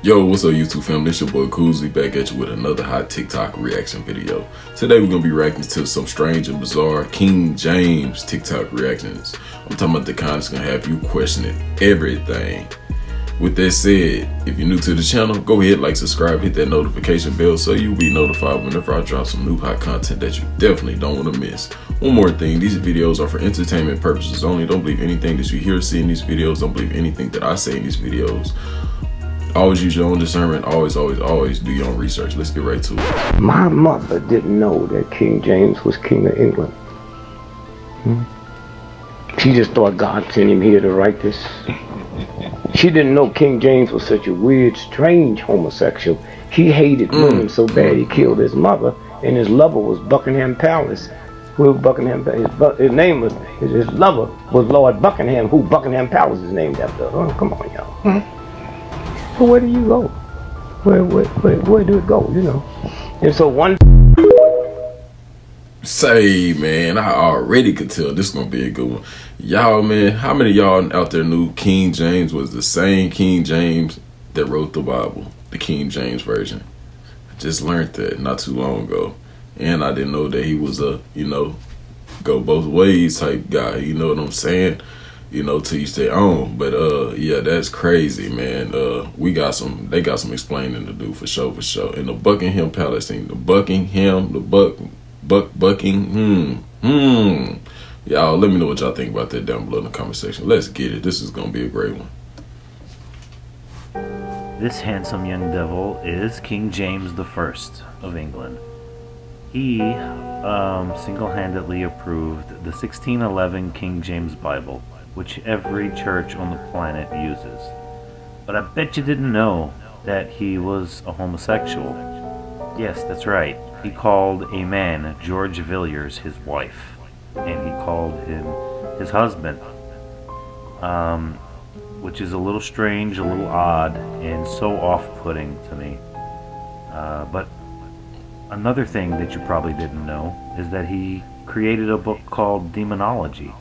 Yo, what's up YouTube family? It's your boy Koozie back at you with another hot TikTok reaction video. Today we're going to be reacting to some strange and bizarre King James TikTok reactions. I'm talking about the kind that's going to have you questioning everything. With that said, if you're new to the channel, go ahead, like, subscribe, hit that notification bell so you'll be notified whenever I drop some new hot content that you definitely don't want to miss. One more thing, these videos are for entertainment purposes only. Don't believe anything that you hear or see in these videos. Don't believe anything that I say in these videos. Always use your own discernment. Always do your own research. Let's get right to it. My mother didn't know that King James was King of England. She just thought God sent him here to write this. She didn't know King James was such a weird, strange homosexual. He hated women so bad he killed his mother, and his lover was Buckingham Palace. Who Buckingham? His name was his lover was Lord Buckingham, who Buckingham Palace is named after. Oh, come on, y'all. So where do you go? Where do it go? You know. And so one. Say, man, I already could tell this is gonna be a good one. Y'all, man, how many of y'all out there knew King James was the same King James that wrote the Bible, the King James version? I just learned that not too long ago, and I didn't know that he was a, go both ways type guy. You know what I'm saying? To each their own. But yeah, that's crazy, man. They got some explaining to do for sure. In the Buckingham Palace thing, Y'all, let me know what y'all think about that down below in the comment section. Let's get it. This is gonna be a great one. This handsome young devil is King James I of England. He single-handedly approved the 1611 King James Bible, which every church on the planet uses. But I bet you didn't know that he was a homosexual. Yes, that's right. He called a man, George Villiers, his wife, and he called him his husband, which is a little strange, a little odd, and so off-putting to me. But another thing that you probably didn't know is that he created a book called Demonology.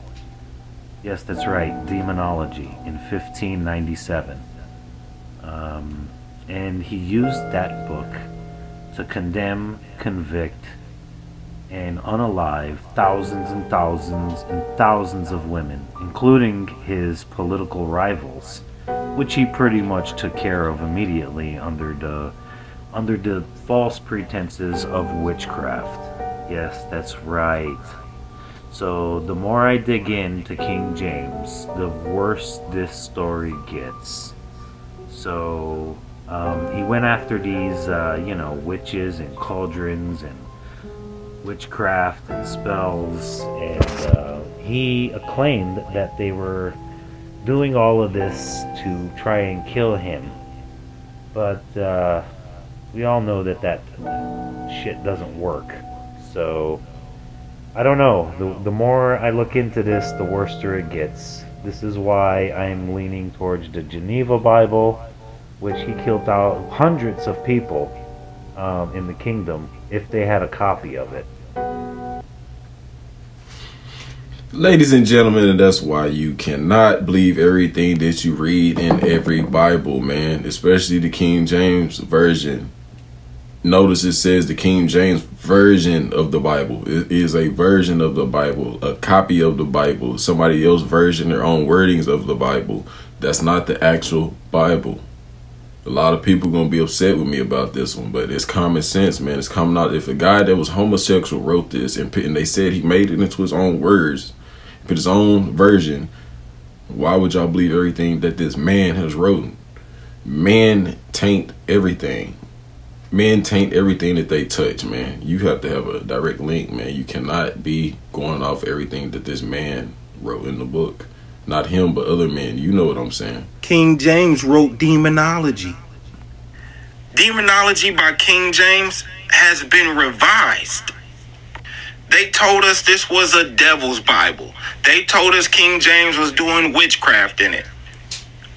Yes, that's right, Demonology, in 1597. And he used that book to condemn, convict, and unalive thousands and thousands and thousands of women, including his political rivals, which he pretty much took care of immediately under the false pretenses of witchcraft. Yes, that's right. So the more I dig into King James, the worse this story gets. So he went after these, witches and cauldrons and witchcraft and spells, and he acclaimed that they were doing all of this to try and kill him. But we all know that shit doesn't work. So I don't know. The more I look into this, the worser it gets. This is why I'm leaning towards the Geneva Bible, which he killed out hundreds of people in the kingdom if they had a copy of it. Ladies and gentlemen, and that's why you cannot believe everything that you read in every Bible, man, especially the King James Version. Notice it says the King James Version of the Bible. It is a version of the Bible, a copy of the Bible, somebody else's version, their own wordings of the Bible. That's not the actual Bible. A lot of people gonna be upset with me about this one, but it's common sense, man. It's coming out. If a guy that was homosexual wrote this and they said he made it into his own words, put his own version, why would y'all believe everything that this man has written? Men taint everything. Men taint everything that they touch, man. You have to have a direct link, man. You cannot be going off everything that this man wrote in the book. Not him, but other men. You know what I'm saying. King James wrote Demonology. Demonology by King James has been revised. They told us this was a devil's Bible. They told us King James was doing witchcraft in it.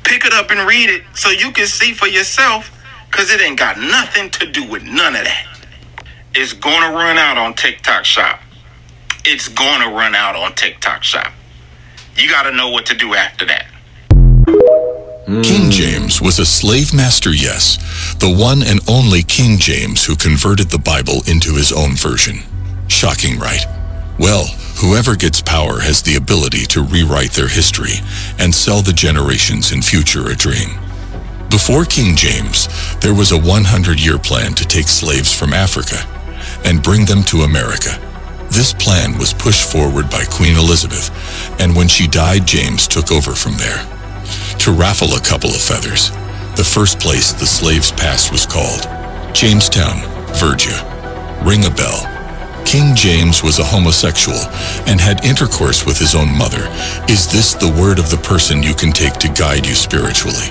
Pick it up and read it so you can see for yourself, because it ain't got nothing to do with none of that. It's going to run out on TikTok Shop. It's going to run out on TikTok Shop. You got to know what to do after that. King James was a slave master, yes, the one and only King James who converted the Bible into his own version. Shocking, right? Well, whoever gets power has the ability to rewrite their history and sell the generations in future a dream. Before King James, there was a 100-year plan to take slaves from Africa and bring them to America. This plan was pushed forward by Queen Elizabeth, and when she died, James took over from there. To raffle a couple of feathers, the first place the slaves passed was called Jamestown, Virginia. Ring a bell. King James was a homosexual and had intercourse with his own mother. Is this the word of the person you can take to guide you spiritually?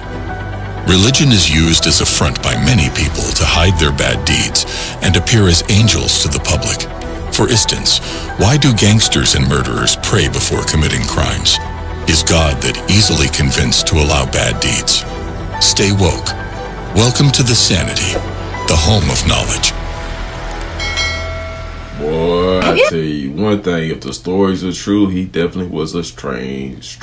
Religion is used as a front by many people to hide their bad deeds and appear as angels to the public. For instance, why do gangsters and murderers pray before committing crimes? Is God that easily convinced to allow bad deeds? Stay woke. Welcome to the Sanity, the home of knowledge. Boy, I tell you one thing, if the stories are true, he definitely was a strange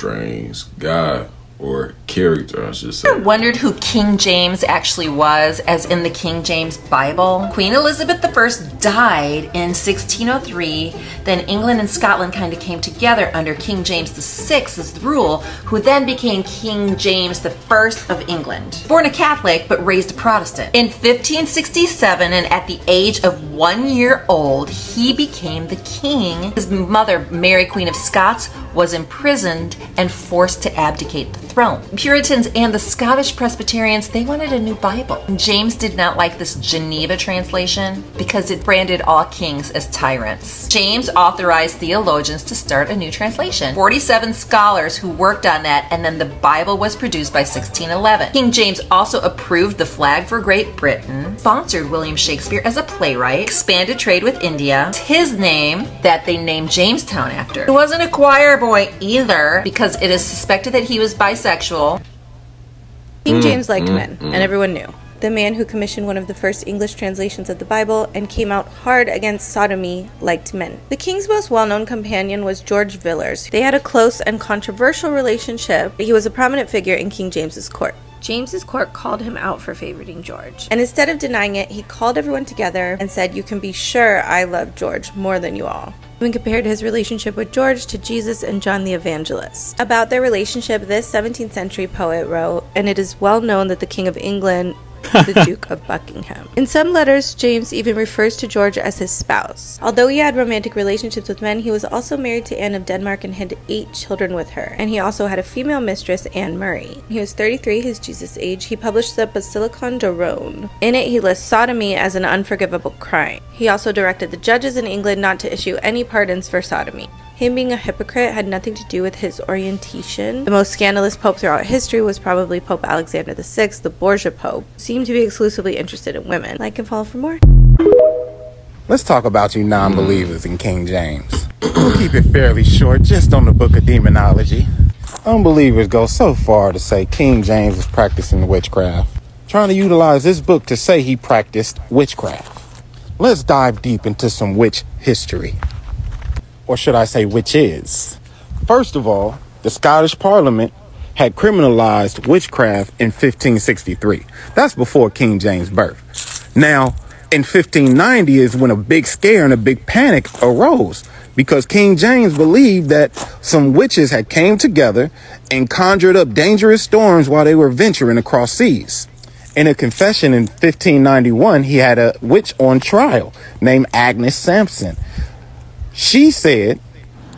guy. Or character, I should say. I wondered who King James actually was, as in the King James Bible. Queen Elizabeth I died in 1603. Then England and Scotland kind of came together under King James VI's rule, who then became King James I of England. Born a Catholic, but raised a Protestant. In 1567, and at the age of 1 year old, he became the king. His mother, Mary, Queen of Scots, was imprisoned and forced to abdicate the throne. Puritans and the Scottish Presbyterians, they wanted a new Bible. James did not like this Geneva translation because it branded all kings as tyrants. James authorized theologians to start a new translation. 47 scholars who worked on that, and then the Bible was produced by 1611. King James also approved the flag for Great Britain, sponsored William Shakespeare as a playwright, expanded trade with India. It's his name that they named Jamestown after. He wasn't a choir boy either, because it is suspected that he was bisexual. King James liked men, and everyone knew. The man who commissioned one of the first English translations of the Bible and came out hard against sodomy liked men. The king's most well-known companion was George Villiers. They had a close and controversial relationship. He was a prominent figure in King James's court. James's court called him out for favoriting George. And instead of denying it, he called everyone together and said, "You can be sure I love George more than you all." Even compared his relationship with George to Jesus and John the Evangelist. About their relationship, this 17th century poet wrote, and it is well known that the King of England the Duke of Buckingham. In some letters, James even refers to George as his spouse. Although he had romantic relationships with men, he was also married to Anne of Denmark and had 8 children with her. And he also had a female mistress, Anne Murray. He was 33, his Jesus age. He published the Basilicon de Rhone. In it, he lists sodomy as an unforgivable crime. He also directed the judges in England not to issue any pardons for sodomy. Him being a hypocrite had nothing to do with his orientation. The most scandalous pope throughout history was probably Pope Alexander VI, the Borgia Pope, who seemed to be exclusively interested in women. Like and follow for more. Let's talk about you non-believers in King James. We'll keep it fairly short, just on the Book of Demonology. Unbelievers go so far to say King James was practicing witchcraft, trying to utilize this book to say he practiced witchcraft. Let's dive deep into some witch history. Or should I say witches? First of all, the Scottish Parliament had criminalized witchcraft in 1563. That's before King James' birth. Now, in 1590 is when a big scare and a big panic arose because King James believed that some witches had came together and conjured up dangerous storms while they were venturing across seas. In a confession in 1591, he had a witch on trial named Agnes Sampson. She said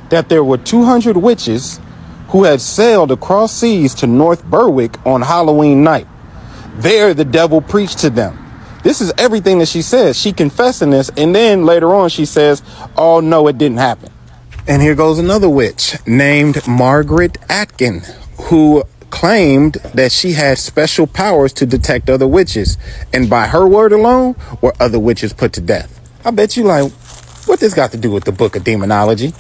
that there were 200 witches who had sailed across seas to North Berwick on Halloween night. There, the devil preached to them. This is everything that she says. She confessing this, and then later on she says, "Oh no, it didn't happen." And here goes another witch named Margaret Atkin, who claimed that she had special powers to detect other witches, and by her word alone were other witches put to death. I bet you like, what this got to do with the Book of Demonology?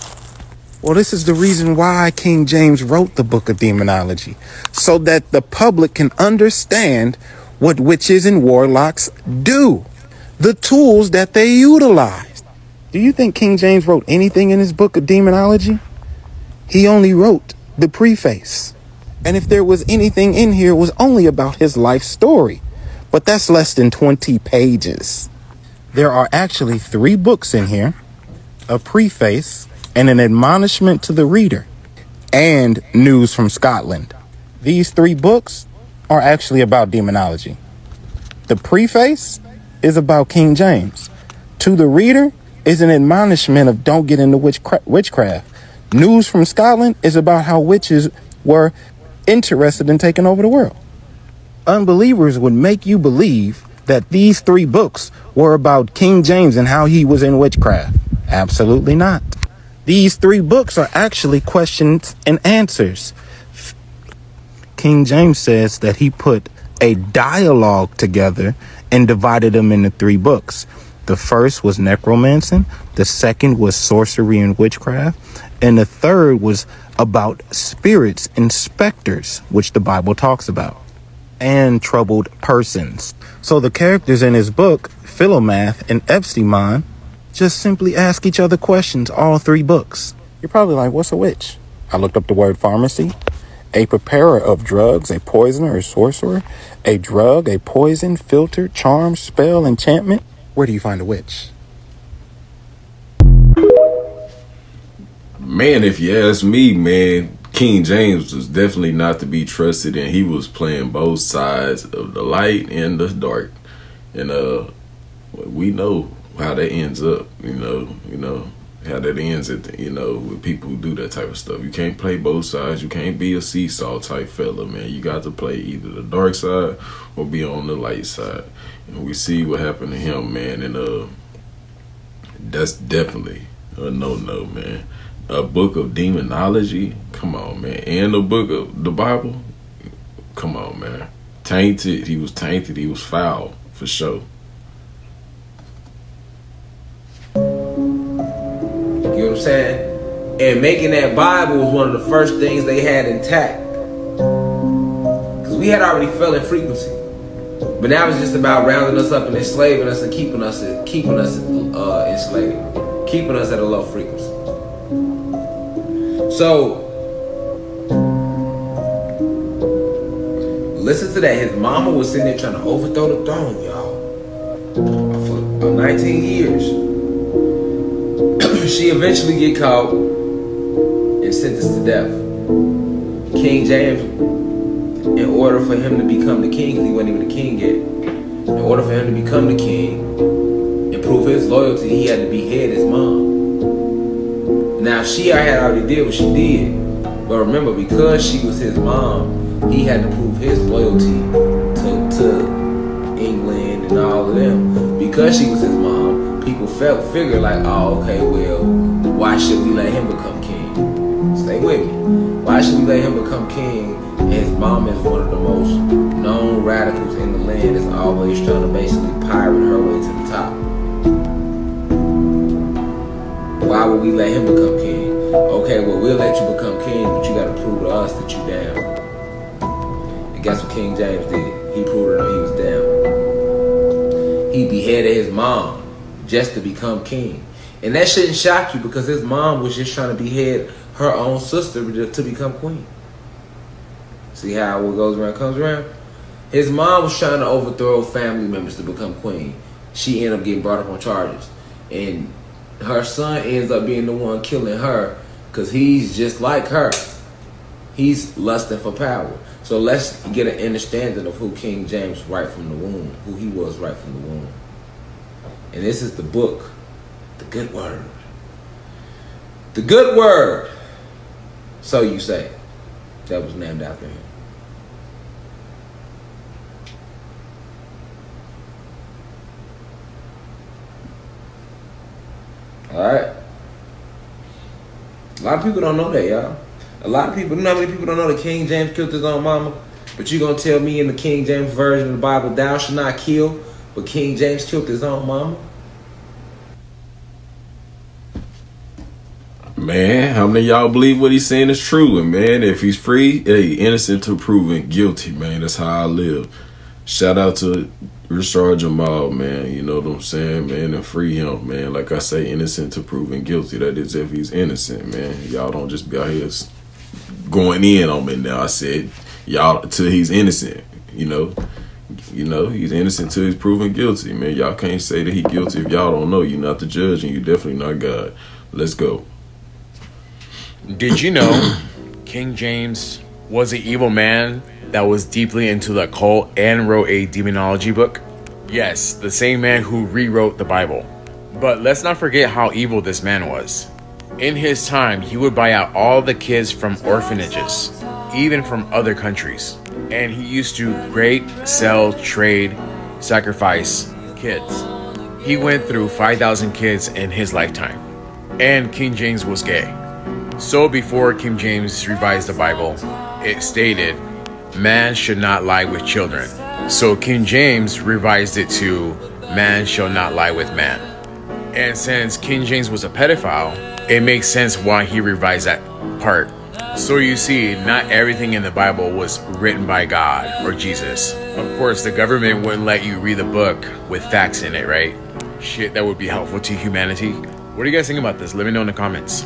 Well, this is the reason why King James wrote the Book of Demonology, so that the public can understand what witches and warlocks do, the tools that they utilize. Do you think King James wrote anything in his Book of Demonology? He only wrote the preface. And if there was anything in here, it was only about his life story. But that's less than 20 pages. There are actually 3 books in here, a preface, and an admonishment to the reader, and news from Scotland. These 3 books are actually about demonology. The preface is about King James. To the reader is an admonishment of don't get into witchcraft. News from Scotland is about how witches were interested in taking over the world. Unbelievers would make you believe that these 3 books were about King James and how he was in witchcraft. Absolutely not. These 3 books are actually questions and answers. King James says that he put a dialogue together and divided them into 3 books. The first was necromancy, the second was sorcery and witchcraft, and the third was about spirits and specters, which the Bible talks about, and troubled persons. So the characters in his book, Philomath and Epstein, just simply ask each other questions, all 3 books. You're probably like, what's a witch? I looked up the word pharmacy. A preparer of drugs, a poisoner or sorcerer, a drug, a poison, filter, charm, spell, enchantment. Where do you find a witch? Man, if you ask me, man, King James was definitely not to be trusted, and he was playing both sides of the light and the dark. And we know how that ends up, you know how that ends at with people who do that type of stuff. You can't play both sides. You can't be a seesaw type fella, man. You got to play either the dark side or be on the light side. And we see what happened to him, man, and that's definitely a no-no, man. A book of demonology, come on, man. And a book of the Bible, come on, man. Tainted, he was tainted, he was foul, for sure. You know what I'm saying? And making that Bible was one of the first things they had intact. Because we had already fell in frequency. But now it's just about rounding us up and enslaving us and keeping us enslaved. Keeping us at a low frequency. So, listen to that. His mama was sitting there trying to overthrow the throne, y'all. For about 19 years. She eventually get caught and sentenced to death. King James, in order for him to become the king, because he wasn't even the king yet, in order for him to become the king and prove his loyalty, he had to behead his mom. Now, she had already did what she did, but remember, because she was his mom, he had to prove his loyalty to England and all of them. Because she was his mom, people figured like, oh, okay, well, why should we let him become king? Stay with me. Why should we let him become king? And his mom is one of the most known radicals in the land, is always trying to basically pirate her way to the top. Why would we let him become king? Okay, well, we'll let you become king, but you got to prove to us that you down. And guess what King James did? He proved to them he was down. He beheaded his mom just to become king. And that shouldn't shock you, because his mom was just trying to behead her own sister to become queen. See how what goes around comes around? His mom was trying to overthrow family members to become queen. She ended up getting brought up on charges. And her son ends up being the one killing her, because he's just like her. He's lusting for power. So let's get an understanding of who King James right from the womb, who he was right from the womb. And this is the book, The Good Word. The Good Word, so you say, that was named after him. Alright? A lot of people don't know that, y'all. A lot of people, you know how many people don't know that King James killed his own mama? But you gonna tell me in the King James version of the Bible, thou shalt not kill, but King James killed his own mama? Man, how many of y'all believe what he's saying is true? And man, if he's free, hey, innocent to proven guilty, man. That's how I live. Shout out to Rashard Jamal, man. You know what I'm saying, man? And free him, man. Like I say, innocent to proven guilty. That is if he's innocent, man. Y'all don't just be out here going in on me now. I said, y'all, till he's innocent, you know, he's innocent till he's proven guilty, man. Y'all can't say that he's guilty if y'all don't know. You're not the judge, and you're definitely not God. Let's go. Did you know King James was an evil man that was deeply into the occult and wrote a demonology book? Yes, the same man who rewrote the Bible. But let's not forget how evil this man was. In his time, he would buy out all the kids from orphanages, even from other countries. And he used to rape, sell, trade, sacrifice kids. He went through 5,000 kids in his lifetime. And King James was gay. So before King James revised the Bible, it stated, man should not lie with children. So King James revised it to, man shall not lie with man. And since King James was a pedophile, it makes sense why he revised that part. So you see, not everything in the Bible was written by God or Jesus. Of course, the government wouldn't let you read the book with facts in it, right? Shit that would be helpful to humanity. What do you guys think about this? Let me know in the comments.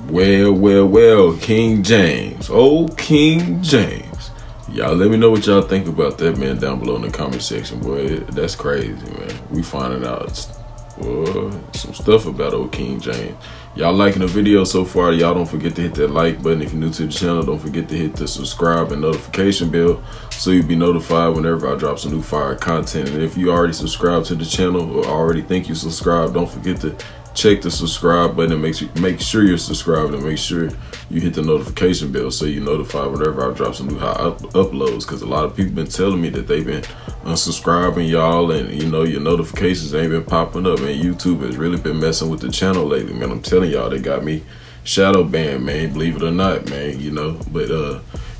Well, King James. Oh, King James. Y'all let me know what y'all think about that, man, down below in the comment section, boy. That's crazy, man. We finding out some stuff about old King James. Y'all liking the video so far? Y'all don't forget to hit that like button. If you're new to the channel, don't forget to hit the subscribe and notification bell so you'll be notified whenever I drop some new fire content. And if you already subscribed to the channel or already think you subscribed, don't forget to check the subscribe button and make sure you're subscribed, and make sure you hit the notification bell so you're notified whenever I drop some new hot uploads. Because a lot of people been telling me that they've been unsubscribing y'all, and you know, your notifications ain't been popping up, and YouTube has really been messing with the channel lately, man. I'm telling y'all, they got me shadow banned, man, believe it or not, man, you know. But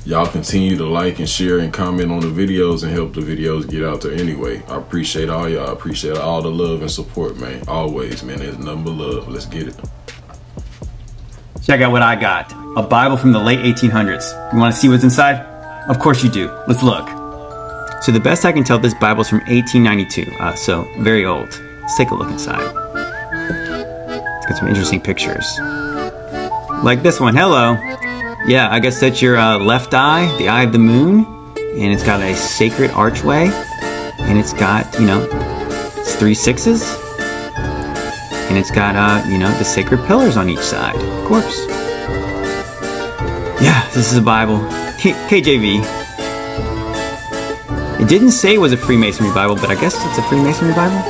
y'all continue to like and share and comment on the videos and help the videos get out there anyway. I appreciate all y'all. I appreciate all the love and support, man. Always, man. There's nothing but love. Let's get it. Check out what I got. A Bible from the late 1800s. You want to see what's inside? Of course you do. Let's look. So the best I can tell, this Bible's from 1892. So very old. Let's take a look inside. It's got some interesting pictures. Like this one. Hello. Yeah, I guess that's your left eye, the eye of the moon, and it's got a sacred archway, and it's got, you know, it's 3 6s, and it's got, you know, the sacred pillars on each side, of course. Yeah, this is a Bible, KJV. It didn't say it was a Freemasonry Bible, but I guess it's a Freemasonry Bible.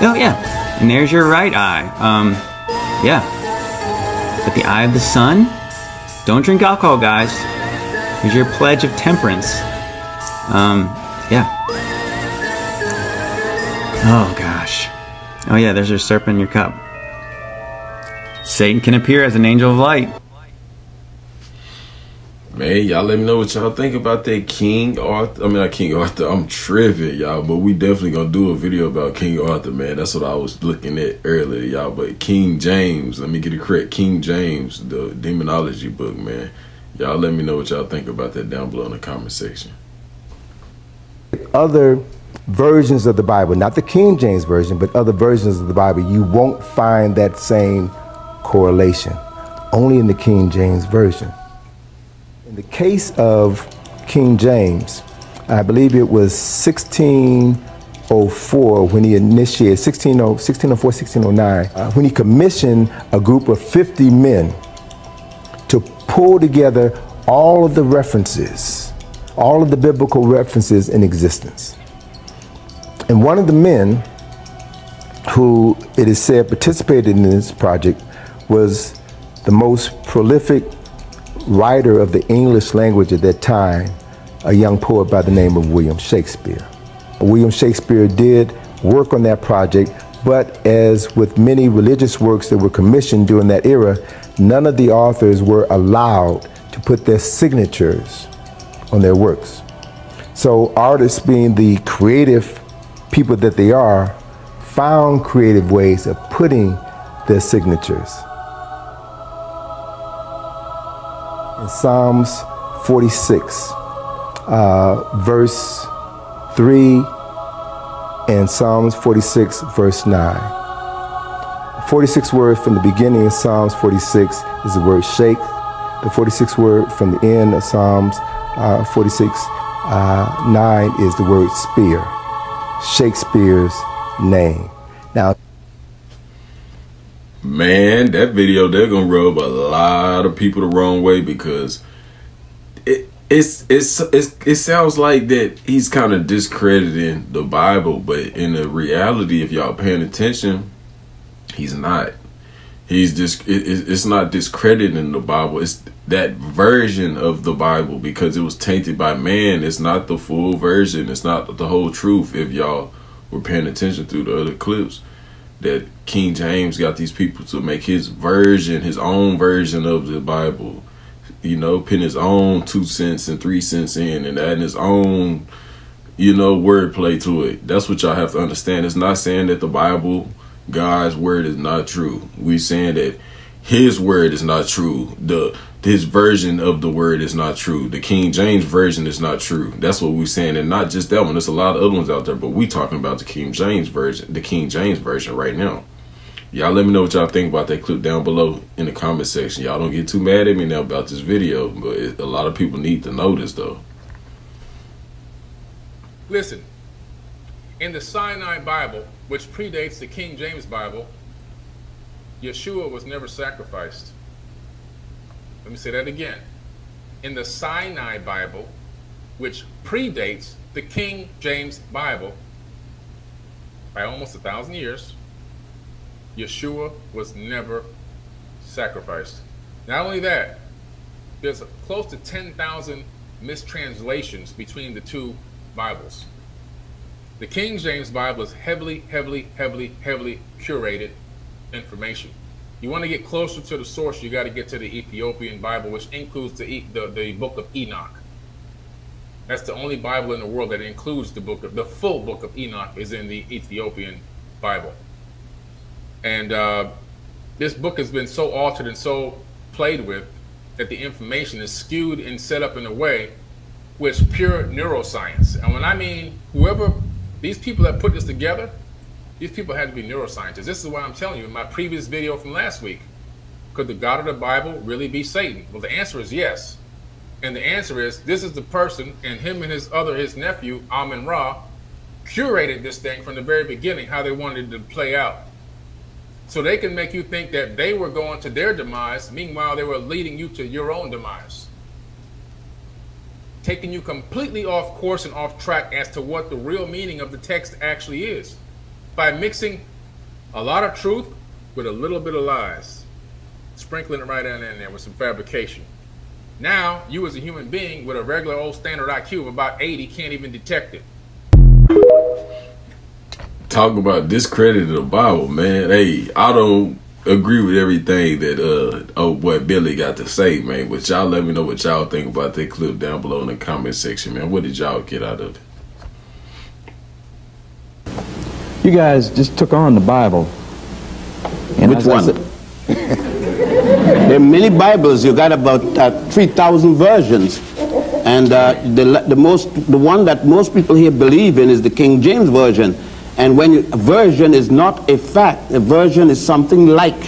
Oh yeah, and there's your right eye. Yeah, but the eye of the sun. Don't drink alcohol, guys. Here's your pledge of temperance. Yeah. Oh, gosh. Oh, yeah, there's your serpent in your cup. Satan can appear as an angel of light. Man, y'all let me know what y'all think about that King Arthur. I mean, not King Arthur. I'm tripping, y'all. But we definitely gonna do a video about King Arthur, man. That's what I was looking at earlier, y'all. But King James, let me get it correct. King James, the demonology book, man. Y'all let me know what y'all think about that down below in the comment section. Other versions of the Bible, not the King James version, but other versions of the Bible, you won't find that same correlation. Only in the King James version. In the case of King James, I believe it was 1604 when he initiated, 1604, 1609, when he commissioned a group of 50 men to pull together all of the references, all of the biblical references in existence. And one of the men who, it is said, participated in this project was the most prolific writer of the English language at that time, a young poet by the name of William Shakespeare. William Shakespeare did work on that project, but as with many religious works that were commissioned during that era, none of the authors were allowed to put their signatures on their works. So artists, being the creative people that they are, found creative ways of putting their signatures. In Psalms 46, verse 3, and Psalms 46, verse 9. 46th word from the beginning of Psalms 46 is the word shake. The 46th word from the end of Psalms 46, 9 is the word spear. Shakespeare's name. Now, man, that video, they're gonna rub a lot of people the wrong way, because it sounds like that he's kind of discrediting the Bible, but in the reality, if y'all paying attention, he's not. He's just it's not discrediting the Bible. It's that version of the Bible, because it was tainted by man. It's not the full version. It's not the whole truth. If y'all were paying attention through the other clips, that King James got these people to make his version, his own version of the Bible, you know, putting his own 2 cents and 3 cents in, and adding his own, you know, wordplay to it. That's what y'all have to understand. It's not saying that the Bible, God's word, is not true. We saying that his word is not true. His version of the word is not true. The King James version is not true. That's what we're saying. And not just that one. There's a lot of other ones out there, but we talking about the King James version right now. Y'all let me know what y'all think about that clip down below in the comment section. Y'all don't get too mad at me now about this video, but a lot of people need to know this though. Listen, in the Sinai Bible, which predates the King James Bible, Yeshua was never sacrificed. Let me say that again. In the Sinai Bible, which predates the King James Bible by almost 1,000 years, Yeshua was never sacrificed. Not only that, there's close to 10,000 mistranslations between the two Bibles. The King James Bible is heavily curated information. You want to get closer to the source, you got to get to the Ethiopian Bible, which includes the book of Enoch. That's the only Bible in the world that includes the full book of Enoch is in the Ethiopian Bible. And this book has been so altered and so played with that the information is skewed and set up in a way where it's pure neuroscience. And when I mean these people that put this together, these people had to be neuroscientists. This is why I'm telling you in my previous video from last week, could the God of the Bible really be Satan? Well, the answer is yes. And the answer is, this is the person, and him and his nephew, Amun-Ra, curated this thing from the very beginning, how they wanted it to play out. So they can make you think that they were going to their demise, meanwhile they were leading you to your own demise. Taking you completely off course and off track as to what the real meaning of the text actually is, by mixing a lot of truth with a little bit of lies, sprinkling it right in there with some fabrication. Now, you as a human being with a regular old standard IQ of about 80 can't even detect it. Talk about discrediting the Bible, man. Hey, I don't agree with everything that what Billy got to say, man. But y'all let me know what y'all think about that clip down below in the comment section, man. What did y'all get out of it? You guys just took on the Bible. And which one? There are many Bibles. You got about 3,000 versions, and the one that most people here believe in is the King James version. And when a version is not a fact, a version is something like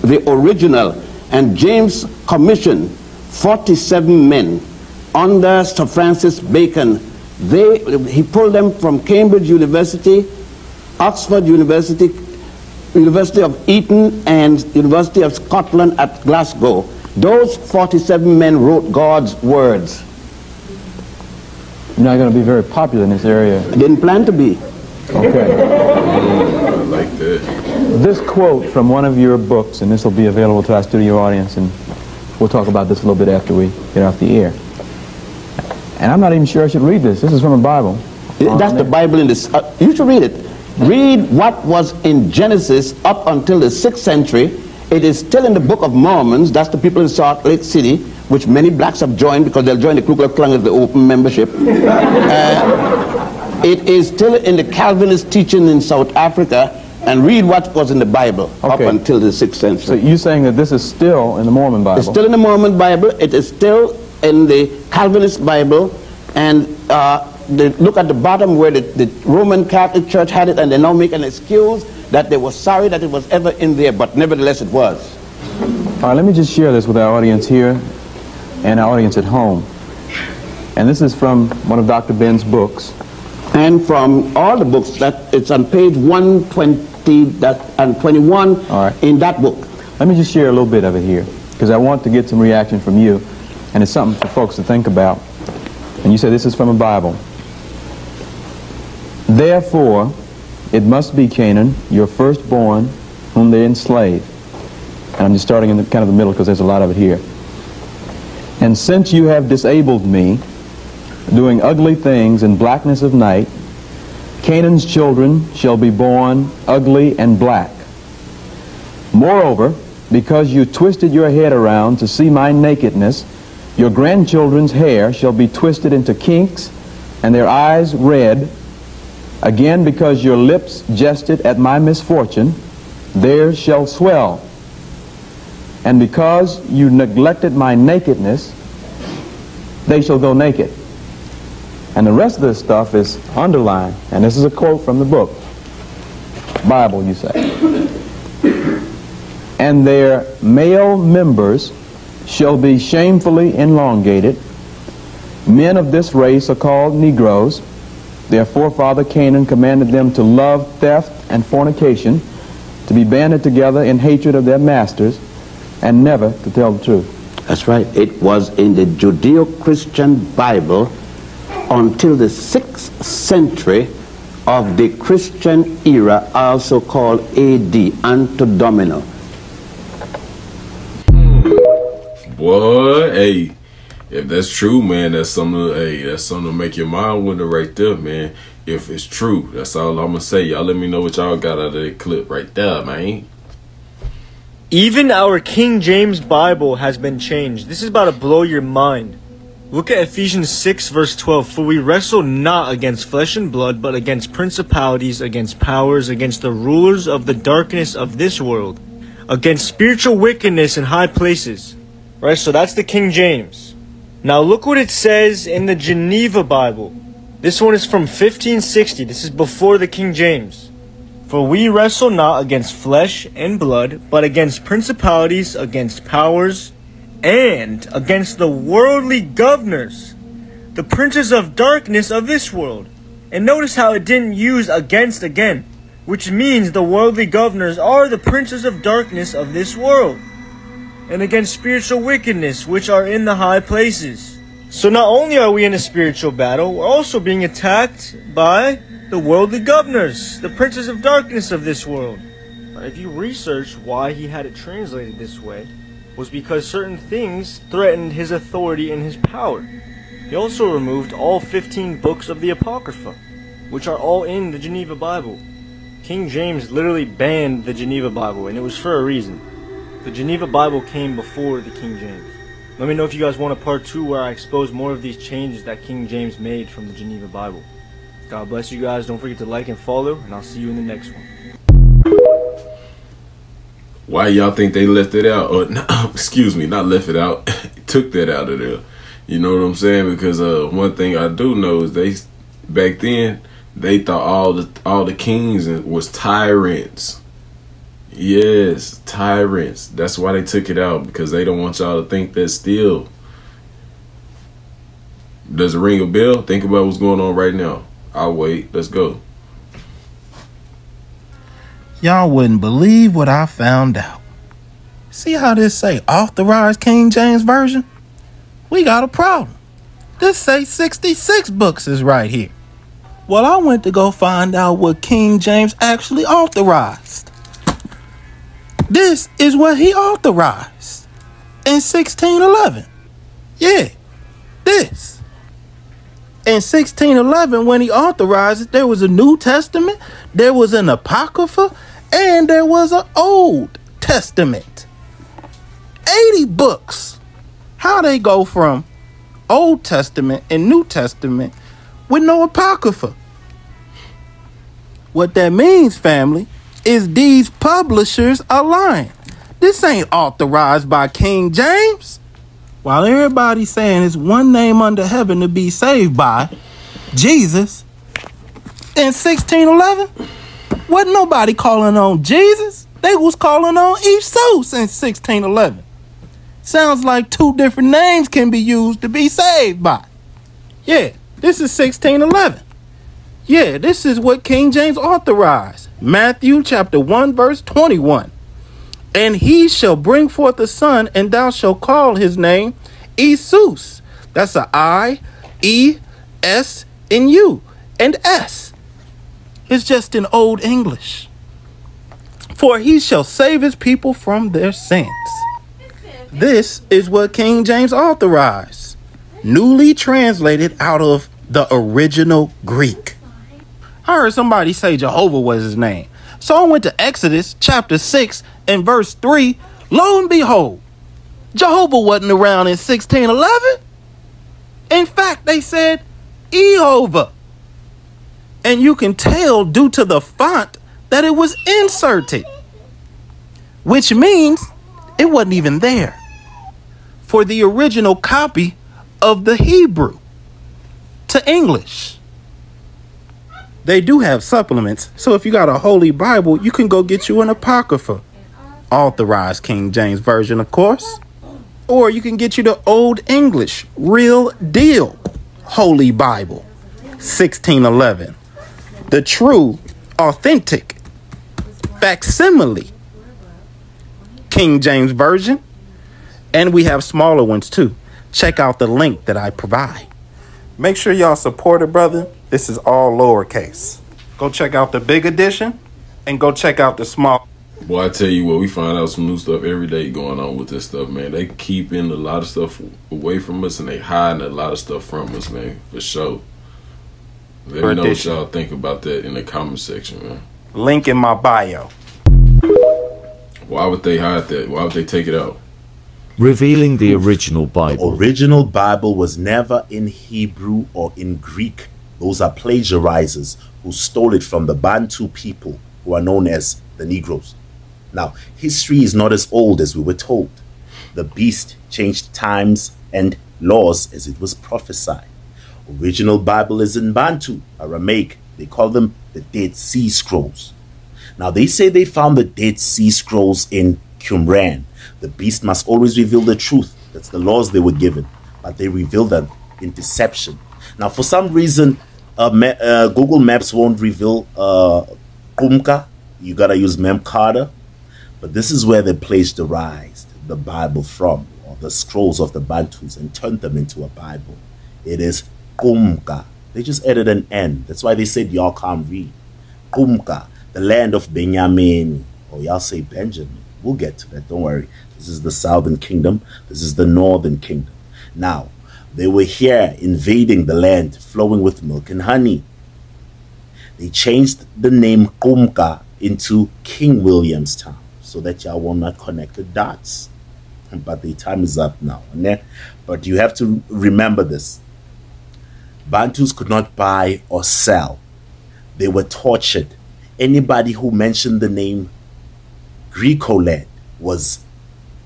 the original. And James commissioned 47 men under Sir Francis Bacon. He pulled them from Cambridge University, Oxford University, University of Eton, and University of Scotland at Glasgow. Those 47 men wrote God's words. You're not going to be very popular in this area. I didn't plan to be. Okay. I like that. This quote from one of your books, and this will be available to our studio audience, and we'll talk about this a little bit after we get off the air. And I'm not even sure I should read this. This is from a Bible. That's the Bible in this. You should read it. Read what was in Genesis up until the 6th century. It is still in the Book of Mormons. That's the people in Salt Lake City, which many blacks have joined because they'll join the Ku Klux Klan as the open membership. It is still in the Calvinist teaching in South Africa, and read what was in the Bible up until the 6th century. So you're saying that this is still in the Mormon Bible? It's still in the Mormon Bible. It is still in the Calvinist Bible, and look at the bottom where the Roman Catholic Church had it, and they now make an excuse that they were sorry that it was ever in there, but nevertheless it was. All right, let me just share this with our audience here and our audience at home. And this is from one of Dr. Ben's books. And from all the books, that it's on page 120 and 21 in that book. Let me just share a little bit of it here, because I want to get some reaction from you, and it's something for folks to think about. And you say this is from a Bible. Therefore, it must be Canaan, your firstborn, whom they enslaved. And I'm just starting in the kind of the middle because there's a lot of it here. And since you have disabled me, doing ugly things in blackness of night, Canaan's children shall be born ugly and black. Moreover, because you twisted your head around to see my nakedness, your grandchildren's hair shall be twisted into kinks, and their eyes red. Again, because your lips jested at my misfortune, theirs shall swell. And because you neglected my nakedness, they shall go naked. And the rest of this stuff is underlined. And this is a quote from the book. Bible, you say. And their male members shall be shamefully elongated. Men of this race are called Negroes. Their forefather Canaan commanded them to love theft and fornication, to be banded together in hatred of their masters, and never to tell the truth. That's right. It was in the Judeo-Christian Bible until the 6th century of the Christian era, also called AD, Anno Domini. Boy, hey, if that's true, man, that's something to make your mind wonder right there, man. If it's true, that's all I'm gonna say. Y'all let me know what y'all got out of that clip right there, man. Even our King James Bible has been changed. This is about to blow your mind. Look at Ephesians 6 verse 12. For we wrestle not against flesh and blood, but against principalities, against powers, against the rulers of the darkness of this world, against spiritual wickedness in high places. Right, so that's the King James. Now look what it says in the Geneva Bible. This one is from 1560. This is before the King James. For we wrestle not against flesh and blood, but against principalities, against powers, and against the worldly governors, the princes of darkness of this world. And notice how it didn't use against again, which means the worldly governors are the princes of darkness of this world, and against spiritual wickedness which are in the high places. So not only are we in a spiritual battle, we're also being attacked by the worldly governors, the princes of darkness of this world. If you research why he had it translated this way, was because certain things threatened his authority and his power. He also removed all 15 books of the Apocrypha, which are all in the Geneva Bible. King James literally banned the Geneva Bible, and it was for a reason. The Geneva Bible came before the King James. Let me know if you guys want a part 2 where I expose more of these changes that King James made from the Geneva Bible. God bless you guys. Don't forget to like and follow, and I'll see you in the next one. Why y'all think they left it out? Or, excuse me, not left it out. Took that out of there. You know what I'm saying? Because one thing I do know is back then they thought all the kings was tyrants. Yes, tyrants. That's why they took it out, because they don't want y'all to think that still. Does it ring a bell? Think about what's going on right now. I'll wait. Let's go. Y'all wouldn't believe what I found out. See how this say authorized King James Version? We got a problem. This say 66 books is right here. Well, I went to go find out what King James actually authorized. This is what he authorized in 1611. Yeah, this. In 1611, when he authorized it, there was a New Testament, there was an Apocrypha, and there was an Old Testament. 80 books. How they go from Old Testament and New Testament with no Apocrypha? What that means, family, is these publishers are lying. This ain't authorized by King James. While everybody's saying it's one name under heaven to be saved by, Jesus, in 1611, Wasn't nobody calling on Jesus. They was calling on Jesus in 1611. Sounds like two different names can be used to be saved by. Yeah, this is 1611. Yeah, this is what King James authorized. Matthew chapter 1 verse 21. And he shall bring forth a son, and thou shalt call his name Jesus. That's a I, E, S, and U, and S. It's just in Old English. For he shall save his people from their sins. This is what King James authorized, newly translated out of the original Greek. I heard somebody say Jehovah was his name. So I went to Exodus chapter 6 and verse 3. Lo and behold, Jehovah wasn't around in 1611. In fact, they said Jehovah. And you can tell due to the font that it was inserted, which means it wasn't even there for the original copy of the Hebrew to English. They do have supplements, so if you got a Holy Bible, you can go get you an Apocrypha, authorized King James Version, of course. Or you can get you the Old English, real deal Holy Bible, 1611. The true, authentic, facsimile King James Version. And we have smaller ones too. Check out the link that I provide. Make sure y'all support it, brother. This is all lowercase. Go check out the big edition and go check out the small. Boy, I tell you what, we find out some new stuff every day going on with this stuff, man. They keeping a lot of stuff away from us and they hiding a lot of stuff from us, man, for sure. Let me know what y'all think about that in the comment section, man. Link in my bio. Why would they hide that? Why would they take it out? Revealing the original Bible. The original Bible was never in Hebrew or in Greek. Those are plagiarizers who stole it from the Bantu people who are known as the Negroes. Now, history is not as old as we were told. The beast changed times and laws as it was prophesied. Original Bible is in Bantu, Aramaic. They call them the Dead Sea Scrolls. Now, they say they found the Dead Sea Scrolls in Qumran. The beast must always reveal the truth. That's the laws they were given. But they reveal them in deception. Now, for some reason, Google Maps won't reveal Qumka. You got to use Memcarta. But this is where they plagiarized the Bible from, or the scrolls of the Bantus, and turned them into a Bible. It is Qumka. They just added an N. That's why they said y'all can't read. Qumka, the land of Benjamin. Or y'all say Benjamin. We'll get to that, don't worry. This is the southern kingdom. This is the northern kingdom. Now, they were here invading the land, flowing with milk and honey. They changed the name Qumka into King Williamstown so that y'all will not connect the dots. But the time is up now. But you have to remember this. Bantus could not buy or sell. They were tortured. Anybody who mentioned the name Grecoland was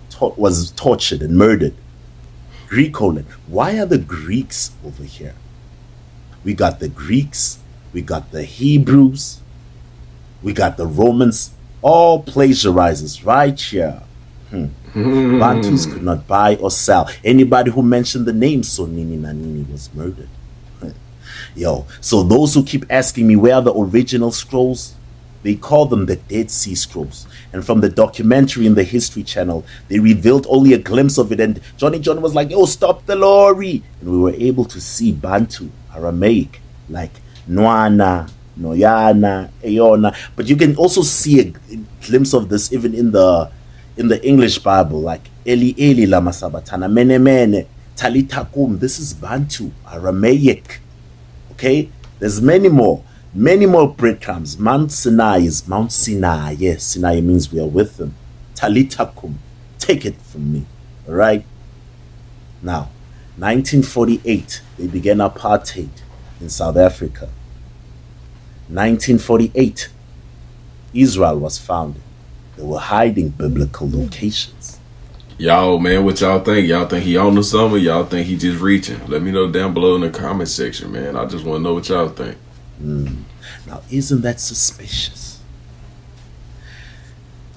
tortured and murdered. Grecoland. Why are the Greeks over here? We got the Greeks, we got the Hebrews, we got the Romans, all plagiarizers right here. Bantus could not buy or sell. Anybody who mentioned the name Sonini Nanini was murdered. Yo, so those who keep asking me where are the original scrolls, they call them the Dead Sea Scrolls. And from the documentary in the History Channel, they revealed only a glimpse of it. And Johnny John was like, yo, stop the lorry. And we were able to see Bantu, Aramaic, like Nwana, Noyana, Eona. But you can also see a glimpse of this even in the English Bible, like Eli Eli lama sabatana, mene mene, talita kum. This is Bantu, Aramaic. Okay? There's many more breadcrumbs. Mount Sinai is Mount Sinai. Yes, Sinai means we are with them. Talitakum. Take it from me. All right? Now, 1948, they began apartheid in South Africa. 1948, Israel was founded. They were hiding biblical locations. Y'all, man, what y'all think? Y'all think he on to something? Y'all think he just reaching? Let me know down below in the comment section, man. I just want to know what y'all think. Now, isn't that suspicious?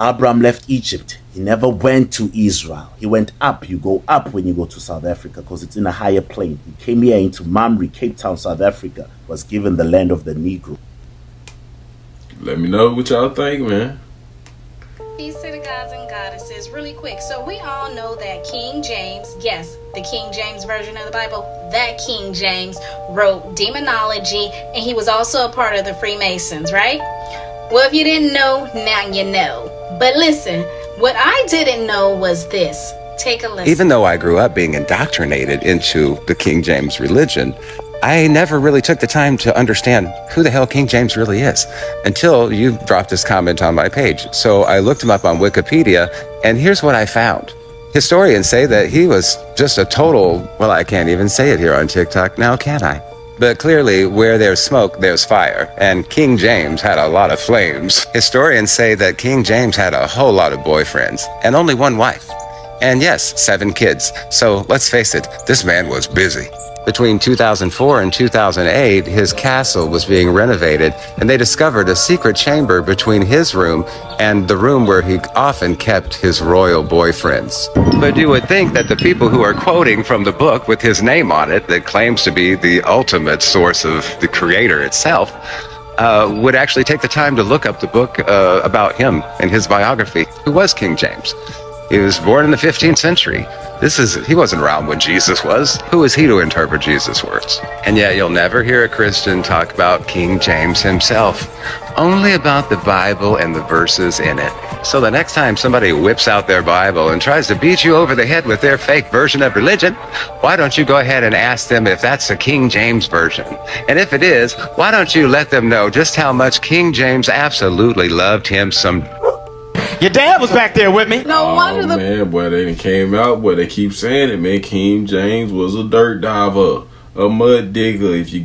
Abraham left Egypt. He never went to Israel. He went up. You go up when you go to South Africa because it's in a higher plane. He came here into Mamre, Cape Town, South Africa, was given the land of the Negro. Let me know what y'all think, man. Peace to the gods and goddesses. Really quick, so we all know that King James, yes, the King James version of the Bible, that King James wrote demonology, and he was also a part of the Freemasons, right? Well, if you didn't know, now you know. But listen, what I didn't know was this. Take a listen. Even though I grew up being indoctrinated into the King James religion, I never really took the time to understand who the hell King James really is until you dropped this comment on my page. So I looked him up on Wikipedia, and here's what I found. Historians say that he was just a total, well, I can't even say it here on TikTok now, can I? But clearly, where there's smoke, there's fire. And King James had a lot of flames. Historians say that King James had a whole lot of boyfriends and only one wife. And yes, 7 kids. So let's face it, this man was busy. Between 2004 and 2008, his castle was being renovated, and they discovered a secret chamber between his room and the room where he often kept his royal boyfriends. But you would think that the people who are quoting from the book with his name on it, that claims to be the ultimate source of the creator itself, would actually take the time to look up the book about him and his biography. Who was King James? He was born in the 15th century. He wasn't around when Jesus was. Who is he to interpret Jesus' words? And yet you'll never hear a Christian talk about King James himself, only about the Bible and the verses in it. So the next time somebody whips out their Bible and tries to beat you over the head with their fake version of religion, why don't you go ahead and ask them if that's the King James version? And if it is, why don't you let them know just how much King James absolutely loved him some... Your dad was back there with me. No wonder the man, boy, they came out, boy, they keep saying it, man. King James was a dirt diver, a mud digger. If you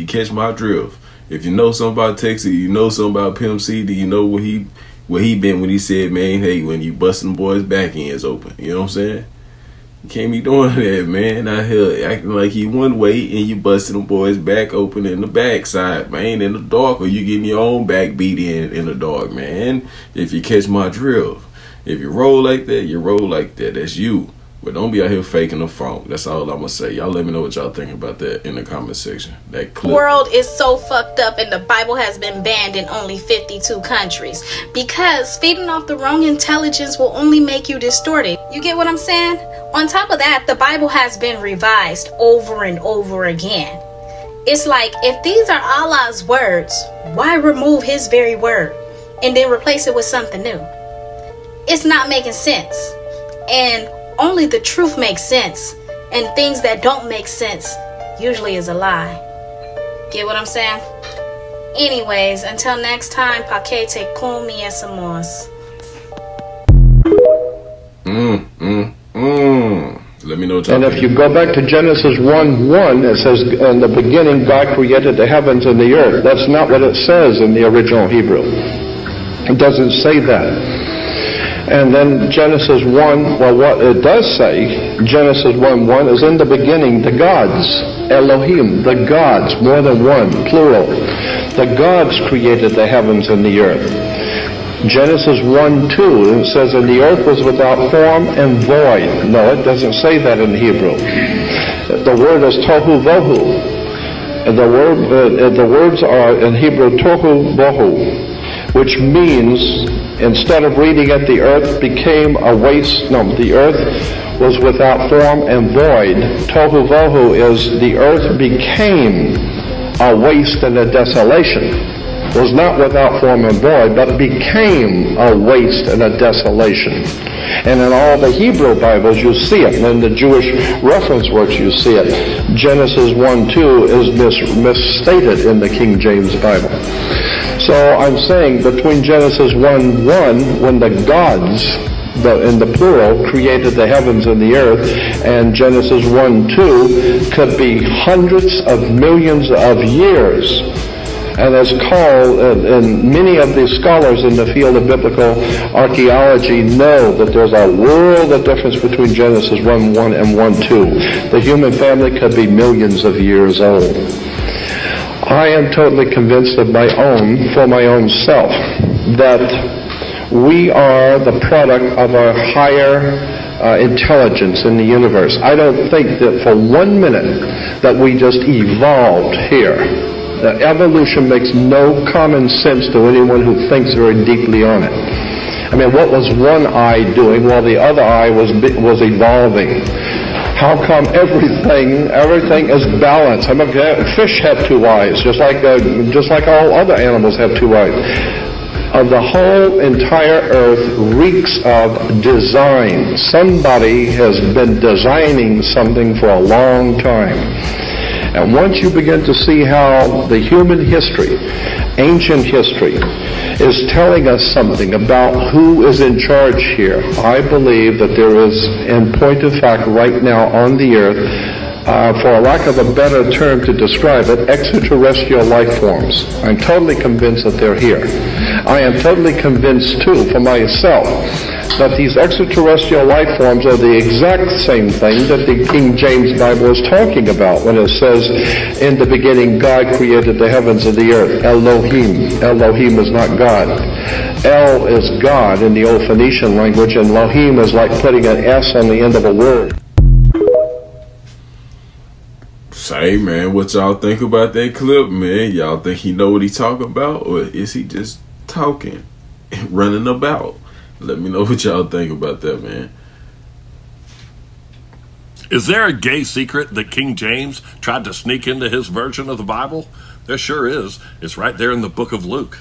catch my drift. If you know something about Texas, you know something about Pimp C, do you know where he been when he said, man, hey, when you busting boys' back ends open. You know what I'm saying? You can't be doing that, man. Out here acting like he one way and you busting them boys' back open in the backside, man, in the dark, or you getting your own back beat in the dark, man. If you catch my drift. If you roll like that, you roll like that. That's you. But don't be out here faking the phone. That's all I'm gonna say. Y'all let me know what y'all think about that in the comment section. That clip. world is so fucked up and the Bible has been banned in only 52 countries because feeding off the wrong intelligence will only make you distorted. You get what I'm saying? On top of that, the Bible has been revised over and over again. It's like, if these are Allah's words, why remove his very word and then replace it with something new? It's not making sense. And only the truth makes sense, and things that don't make sense usually is a lie. Get what I'm saying? Anyways, until next time, Pakete Kumi Esamos. Let me know. And if you go back to Genesis 1:1, it says, in the beginning God created the heavens and the earth. That's not what it says in the original Hebrew. It doesn't say that. And then Genesis 1, well, what it does say, Genesis 1:1, is in the beginning, the gods, Elohim, the gods, more than one, plural. The gods created the heavens and the earth. Genesis 1:2, it says, and the earth was without form and void. No, it doesn't say that in Hebrew. The word is tohu vohu. And the words are in Hebrew tohu vohu, which means, instead of reading it, the earth became a waste. No, the earth was without form and void. Tohu vohu is the earth became a waste and a desolation. It was not without form and void, but became a waste and a desolation. And in all the Hebrew Bibles you see it, and in the Jewish reference works you see it. Genesis 1:2 is misstated in the King James Bible. So I'm saying between Genesis 1:1, when the gods, in the plural, created the heavens and the earth, and Genesis 1:2 could be hundreds of millions of years. And as called, and many of the scholars in the field of biblical archaeology know that there's a world of difference between Genesis 1:1 and 1:2. The human family could be millions of years old. I am totally convinced of for my own self, that We are the product of a higher intelligence in the universe. I don't think that for 1 minute that we just evolved here. The evolution makes no common sense to anyone who thinks very deeply on it. I mean, what was one eye doing while the other eye was evolving? How come everything is balanced? I mean, fish have 2 eyes, just like all other animals have 2 eyes. The whole entire earth reeks of design. Somebody has been designing something for a long time. And once you begin to see how the human history, ancient history, is telling us something about who is in charge here, I believe that there is, in point of fact, right now on the earth, for a lack of a better term to describe it, extraterrestrial life forms. I'm totally convinced that they're here. I am totally convinced, too, for myself, that these extraterrestrial life forms are the exact same thing that the King James Bible is talking about when it says, in the beginning God created the heavens and the earth. Elohim. Elohim is not God. El is God in the old Phoenician language, and Elohim is like putting an S on the end of a word. Hey man, what y'all think about that clip, man? Y'all think he know what he talking about, or is he just talking and running about? Let me know what y'all think about that, man. Is there a gay secret that King James tried to sneak into his version of the Bible? There sure is. It's right there in the book of Luke.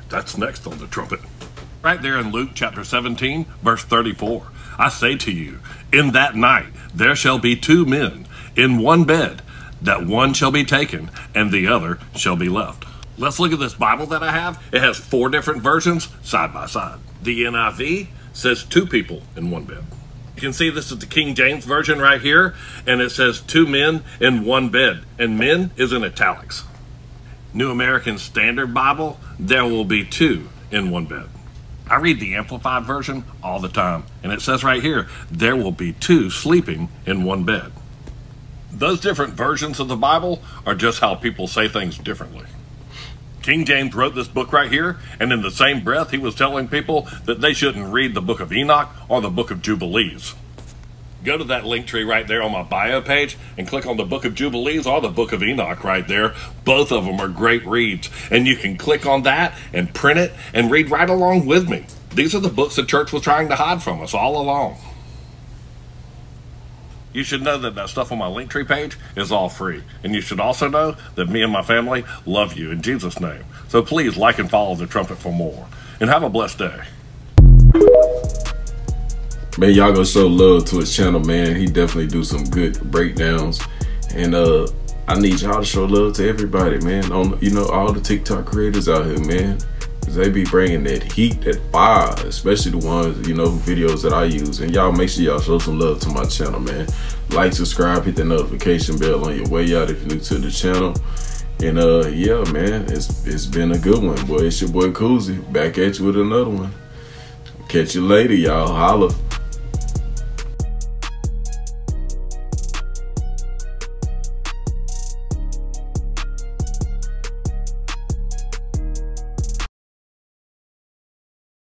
That's next on the trumpet. Right there in Luke chapter 17, verse 34. I say to you, in that night there shall be 2 men in one bed, that one shall be taken and the other shall be left. Let's look at this Bible that I have. It has 4 different versions side by side. The NIV says 2 people in one bed. You can see this is the King James version right here, and it says 2 men in one bed, and men is in italics. New American Standard Bible, there will be 2 in one bed. I read the Amplified version all the time, and it says right here, there will be 2 sleeping in one bed. Those different versions of the Bible are just how people say things differently. King James wrote this book right here, and in the same breath, he was telling people that they shouldn't read the book of Enoch or the book of Jubilees. Go to that link tree right there on my bio page and click on the book of Jubilees or the book of Enoch right there. Both of them are great reads, and you can click on that and print it and read right along with me. These are the books the church was trying to hide from us all along. You should know that that stuff on my Linktree page is all free. And you should also know that me and my family love you in Jesus' name. So please like and follow the trumpet for more. And have a blessed day. Man, y'all go show love to his channel, man. He definitely do some good breakdowns. And I need y'all to show love to everybody, man. On, you know, all the TikTok creators out here, man. Cause they be bringing that heat, that fire, especially the ones, you know, videos that I use. And y'all make sure y'all show some love to my channel, man. Like, subscribe, hit the notification bell on your way out if you're new to the channel. And yeah, man, it's been a good one, boy. It's your boy Koozie, back at you with another one. Catch you later, y'all. Holla.